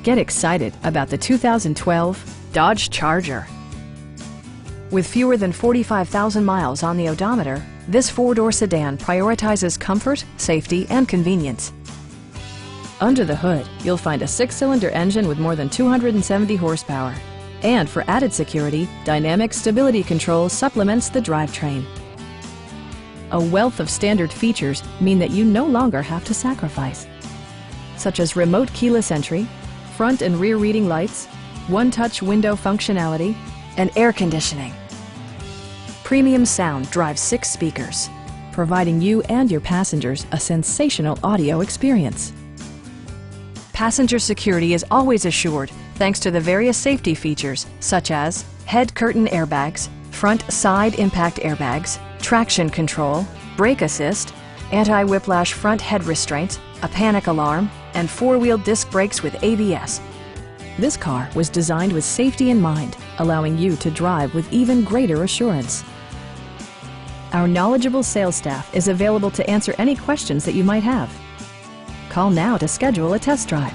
Get excited about the 2012 Dodge Charger. With fewer than 45,000 miles on the odometer, this four-door sedan prioritizes comfort, safety, and convenience. Under the hood, you'll find a six-cylinder engine with more than 270 horsepower. And for added security, Dynamic Stability Control supplements the drivetrain. A wealth of standard features mean that you no longer have to sacrifice, such as remote keyless entry, front and rear reading lights, one-touch window functionality, and air conditioning. Premium sound drives 6 speakers, providing you and your passengers a sensational audio experience. Passenger security is always assured thanks to the various safety features such as head curtain airbags, front side impact airbags, traction control, brake assist, anti-whiplash front head restraints, a panic alarm, and 4-wheel disc brakes with ABS. This car was designed with safety in mind, allowing you to drive with even greater assurance. Our knowledgeable sales staff is available to answer any questions that you might have. Call now to schedule a test drive.